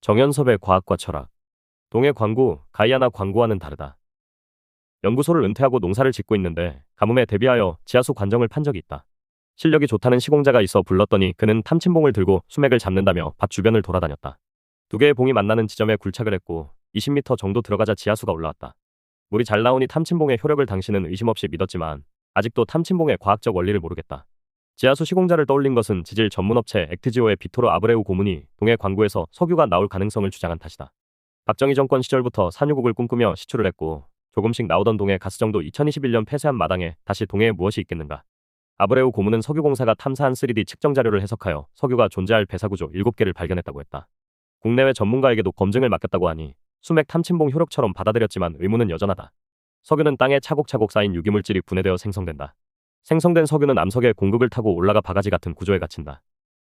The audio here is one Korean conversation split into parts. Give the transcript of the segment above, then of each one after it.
정연섭의 과학과 철학. 동해 광구, 가이아나 광구와는 다르다. 연구소를 은퇴하고 농사를 짓고 있는데 가뭄에 대비하여 지하수 관정을 판 적이 있다. 실력이 좋다는 시공자가 있어 불렀더니 그는 탐침봉을 들고 수맥을 잡는다며 밭 주변을 돌아다녔다. 두 개의 봉이 만나는 지점에 굴착을 했고 20m 정도 들어가자 지하수가 올라왔다. 물이 잘 나오니 탐침봉의 효력을 당신은 의심 없이 믿었지만 아직도 탐침봉의 과학적 원리를 모르겠다. 지하수 시공자를 떠올린 것은 지질 전문업체 액트지오의 비토르 아브레우 고문이 동해 광구에서 석유가 나올 가능성을 주장한 탓이다. 박정희 정권 시절부터 산유국을 꿈꾸며 시추를 했고 조금씩 나오던 동해 가스정도 2021년 폐쇄한 마당에 다시 동해에 무엇이 있겠는가. 아브레우 고문은 석유공사가 탐사한 3D 측정 자료를 해석하여 석유가 존재할 배사구조 7개를 발견했다고 했다. 국내외 전문가에게도 검증을 맡겼다고 하니 수맥 탐침봉 효력처럼 받아들였지만 의문은 여전하다. 석유는 땅에 차곡차곡 쌓인 유기물질이 분해되어 생성된다. 생성된 석유는 암석의 공극을 타고 올라가 바가지 같은 구조에 갇힌다.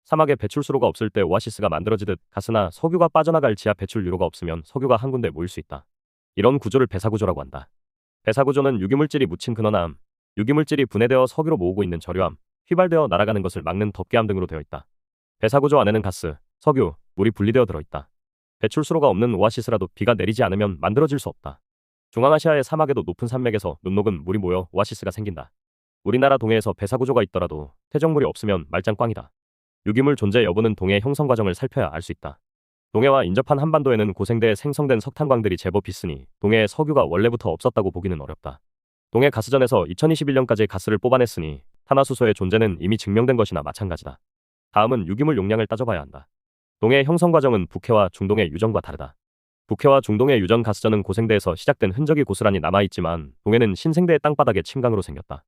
사막에 배출수로가 없을 때 오아시스가 만들어지듯 가스나 석유가 빠져나갈 지하 배출 유로가 없으면 석유가 한 군데 모일 수 있다. 이런 구조를 배사구조라고 한다. 배사구조는 유기물질이 묻힌 근원암, 유기물질이 분해되어 석유로 모으고 있는 저류암, 휘발되어 날아가는 것을 막는 덮개암 등으로 되어 있다. 배사구조 안에는 가스, 석유, 물이 분리되어 들어있다. 배출수로가 없는 오아시스라도 비가 내리지 않으면 만들어질 수 없다. 중앙아시아의 사막에도 높은 산맥에서 눈 녹은 물이 모여 오아시스가 생긴다. 우리나라 동해에서 배사구조가 있더라도 퇴적물이 없으면 말짱 꽝이다. 유기물 존재 여부는 동해 형성 과정을 살펴야 알 수 있다. 동해와 인접한 한반도에는 고생대에 생성된 석탄광들이 제법 있으니 동해에 석유가 원래부터 없었다고 보기는 어렵다. 동해 가스전에서 2021년까지 가스를 뽑아냈으니 탄화수소의 존재는 이미 증명된 것이나 마찬가지다. 다음은 유기물 용량을 따져봐야 한다. 동해 형성 과정은 북해와 중동의 유전과 다르다. 북해와 중동의 유전 가스전은 고생대에서 시작된 흔적이 고스란히 남아있지만 동해는 신생대의 땅바닥에 침강으로 생겼다.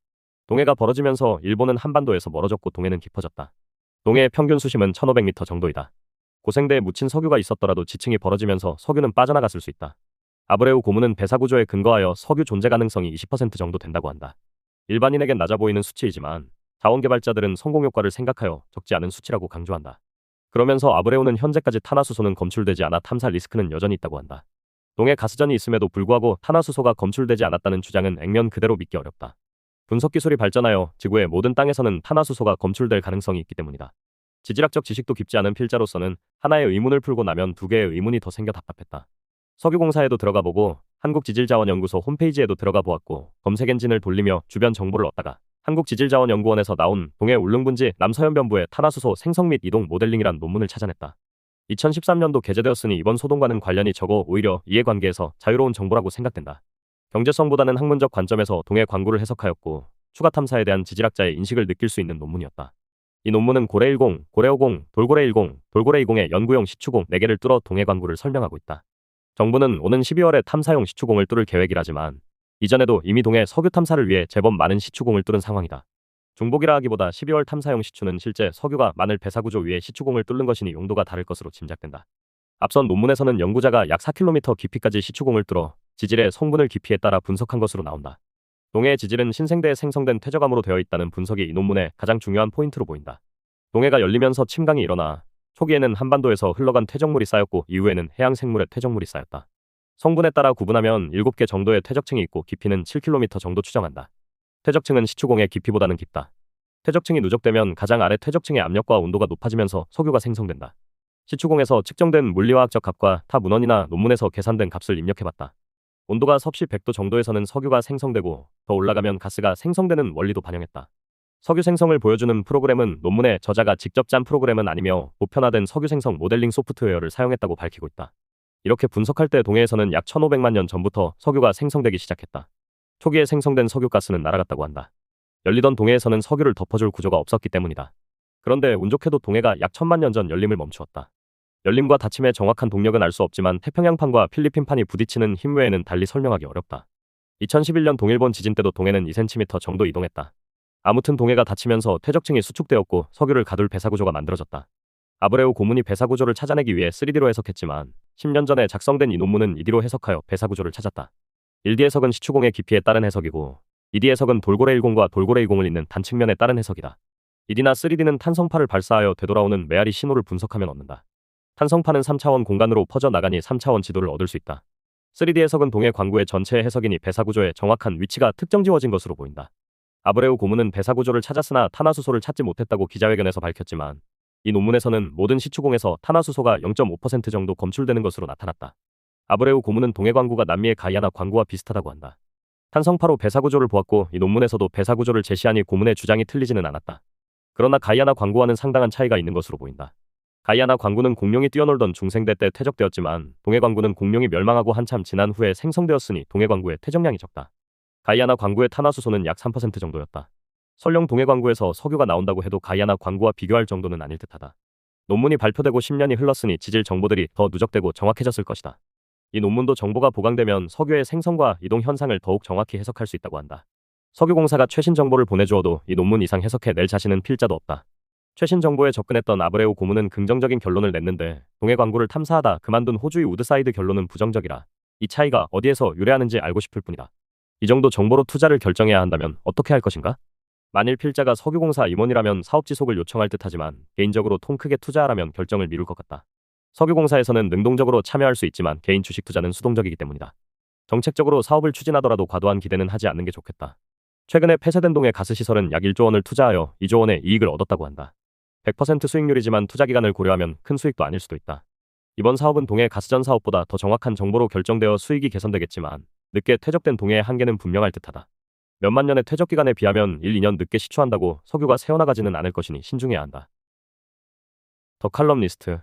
동해가 벌어지면서 일본은 한반도에서 멀어졌고 동해는 깊어졌다. 동해의 평균 수심은 1500m 정도이다. 고생대에 묻힌 석유가 있었더라도 지층이 벌어지면서 석유는 빠져나갔을 수 있다. 아브레우 고문은 배사구조에 근거하여 석유 존재 가능성이 20% 정도 된다고 한다. 일반인에겐 낮아 보이는 수치이지만 자원개발자들은 성공 효과를 생각하여 적지 않은 수치라고 강조한다. 그러면서 아브레우는 현재까지 탄화수소는 검출되지 않아 탐사 리스크는 여전히 있다고 한다. 동해 가스전이 있음에도 불구하고 탄화수소가 검출되지 않았다는 주장은 액면 그대로 믿기 어렵다. 분석기술이 발전하여 지구의 모든 땅에서는 탄화수소가 검출될 가능성이 있기 때문이다. 지질학적 지식도 깊지 않은 필자로서는 하나의 의문을 풀고 나면 두 개의 의문이 더 생겨 답답했다. 석유공사에도 들어가 보고 한국지질자원연구소 홈페이지에도 들어가 보았고 검색 엔진을 돌리며 주변 정보를 얻다가 한국지질자원연구원에서 나온 동해 울릉분지 남서현변부의 탄화수소 생성 및 이동 모델링이란 논문을 찾아냈다. 2013년도 게재되었으니 이번 소동과는 관련이 적어 오히려 이해관계에서 자유로운 정보라고 생각된다. 경제성보다는 학문적 관점에서 동해 광구를 해석하였고 추가 탐사에 대한 지질학자의 인식을 느낄 수 있는 논문이었다. 이 논문은 고래10, 고래50, 돌고래10, 돌고래20의 연구용 시추공 4개를 뚫어 동해 광구를 설명하고 있다. 정부는 오는 12월에 탐사용 시추공을 뚫을 계획이라지만 이전에도 이미 동해 석유 탐사를 위해 제법 많은 시추공을 뚫은 상황이다. 중복이라 하기보다 12월 탐사용 시추는 실제 석유가 많을 배사구조 위에 시추공을 뚫는 것이니 용도가 다를 것으로 짐작된다. 앞선 논문에서는 연구자가 약 4km 깊이까지 시추공을 뚫어 지질의 성분을 깊이에 따라 분석한 것으로 나온다. 동해의 지질은 신생대에 생성된 퇴적암으로 되어 있다는 분석이 이 논문의 가장 중요한 포인트로 보인다. 동해가 열리면서 침강이 일어나 초기에는 한반도에서 흘러간 퇴적물이 쌓였고 이후에는 해양 생물의 퇴적물이 쌓였다. 성분에 따라 구분하면 7개 정도의 퇴적층이 있고 깊이는 7km 정도 추정한다. 퇴적층은 시추공의 깊이보다는 깊다. 퇴적층이 누적되면 가장 아래 퇴적층의 압력과 온도가 높아지면서 석유가 생성된다. 시추공에서 측정된 물리화학적 값과 타 문헌이나 논문에서 계산된 값을 입력해봤다. 온도가 섭씨 100도 정도에서는 석유가 생성되고 더 올라가면 가스가 생성되는 원리도 반영했다. 석유 생성을 보여주는 프로그램은 논문의 저자가 직접 짠 프로그램은 아니며 보편화된 석유 생성 모델링 소프트웨어를 사용했다고 밝히고 있다. 이렇게 분석할 때 동해에서는 약 1500만 년 전부터 석유가 생성되기 시작했다. 초기에 생성된 석유가스는 날아갔다고 한다. 열리던 동해에서는 석유를 덮어줄 구조가 없었기 때문이다. 그런데 운 좋게도 동해가 약 1000만 년 전 열림을 멈추었다. 열림과 닫힘의 정확한 동력은 알 수 없지만 태평양판과 필리핀판이 부딪히는 힘 외에는 달리 설명하기 어렵다. 2011년 동일본 지진 때도 동해는 2cm 정도 이동했다. 아무튼 동해가 닫히면서 퇴적층이 수축되었고 석유를 가둘 배사구조가 만들어졌다. 아브레우 고문이 배사구조를 찾아내기 위해 3D로 해석했지만 10년 전에 작성된 이 논문은 2D로 해석하여 배사구조를 찾았다. 1D 해석은 시추공의 깊이에 따른 해석이고 2D 해석은 돌고래 10과 돌고래 20을 잇는 단측면에 따른 해석이다. 2D나 3D는 탄성파를 발사하여 되돌아오는 메아리 신호를 분석하면 얻는다. 탄성파는 3차원 공간으로 퍼져나가니 3차원 지도를 얻을 수 있다. 3D 해석은 동해 광구의 전체 해석이니 배사구조의 정확한 위치가 특정지워진 것으로 보인다. 아브레우 고문은 배사구조를 찾았으나 탄화수소를 찾지 못했다고 기자회견에서 밝혔지만 이 논문에서는 모든 시추공에서 탄화수소가 0.5% 정도 검출되는 것으로 나타났다. 아브레우 고문은 동해 광구가 남미의 가이아나 광구와 비슷하다고 한다. 탄성파로 배사 구조를 보았고 이 논문에서도 배사 구조를 제시하니 고문의 주장이 틀리지는 않았다. 그러나 가이아나 광구와는 상당한 차이가 있는 것으로 보인다. 가이아나 광구는 공룡이 뛰어놀던 중생대 때 퇴적되었지만 동해 광구는 공룡이 멸망하고 한참 지난 후에 생성되었으니 동해 광구의 퇴적량이 적다. 가이아나 광구의 탄화수소는 약 3% 정도였다. 설령 동해 광구에서 석유가 나온다고 해도 가이아나 광구와 비교할 정도는 아닐 듯하다. 논문이 발표되고 10년이 흘렀으니 지질 정보들이 더 누적되고 정확해졌을 것이다. 이 논문도 정보가 보강되면 석유의 생성과 이동 현상을 더욱 정확히 해석할 수 있다고 한다. 석유공사가 최신 정보를 보내주어도 이 논문 이상 해석해낼 자신은 필자도 없다. 최신 정보에 접근했던 아브레우 고문은 긍정적인 결론을 냈는데 동해 광구를 탐사하다 그만둔 호주의 우드사이드 결론은 부정적이라. 이 차이가 어디에서 유래하는지 알고 싶을 뿐이다. 이 정도 정보로 투자를 결정해야 한다면 어떻게 할 것인가? 만일 필자가 석유공사 임원이라면 사업 지속을 요청할 듯하지만 개인적으로 통 크게 투자하라면 결정을 미룰 것 같다. 석유공사에서는 능동적으로 참여할 수 있지만 개인 주식 투자는 수동적이기 때문이다. 정책적으로 사업을 추진하더라도 과도한 기대는 하지 않는 게 좋겠다. 최근에 폐쇄된 동해 가스시설은 약 1조 원을 투자하여 2조 원의 이익을 얻었다고 한다. 100% 수익률이지만 투자 기간을 고려하면 큰 수익도 아닐 수도 있다. 이번 사업은 동해 가스전 사업보다 더 정확한 정보로 결정되어 수익이 개선되겠지만 늦게 퇴적된 동해의 한계는 분명할 듯하다. 몇만 년의 퇴적 기간에 비하면 1, 2년 늦게 시추한다고 석유가 새어나가지는 않을 것이니 신중해야 한다. 더 칼럼니스트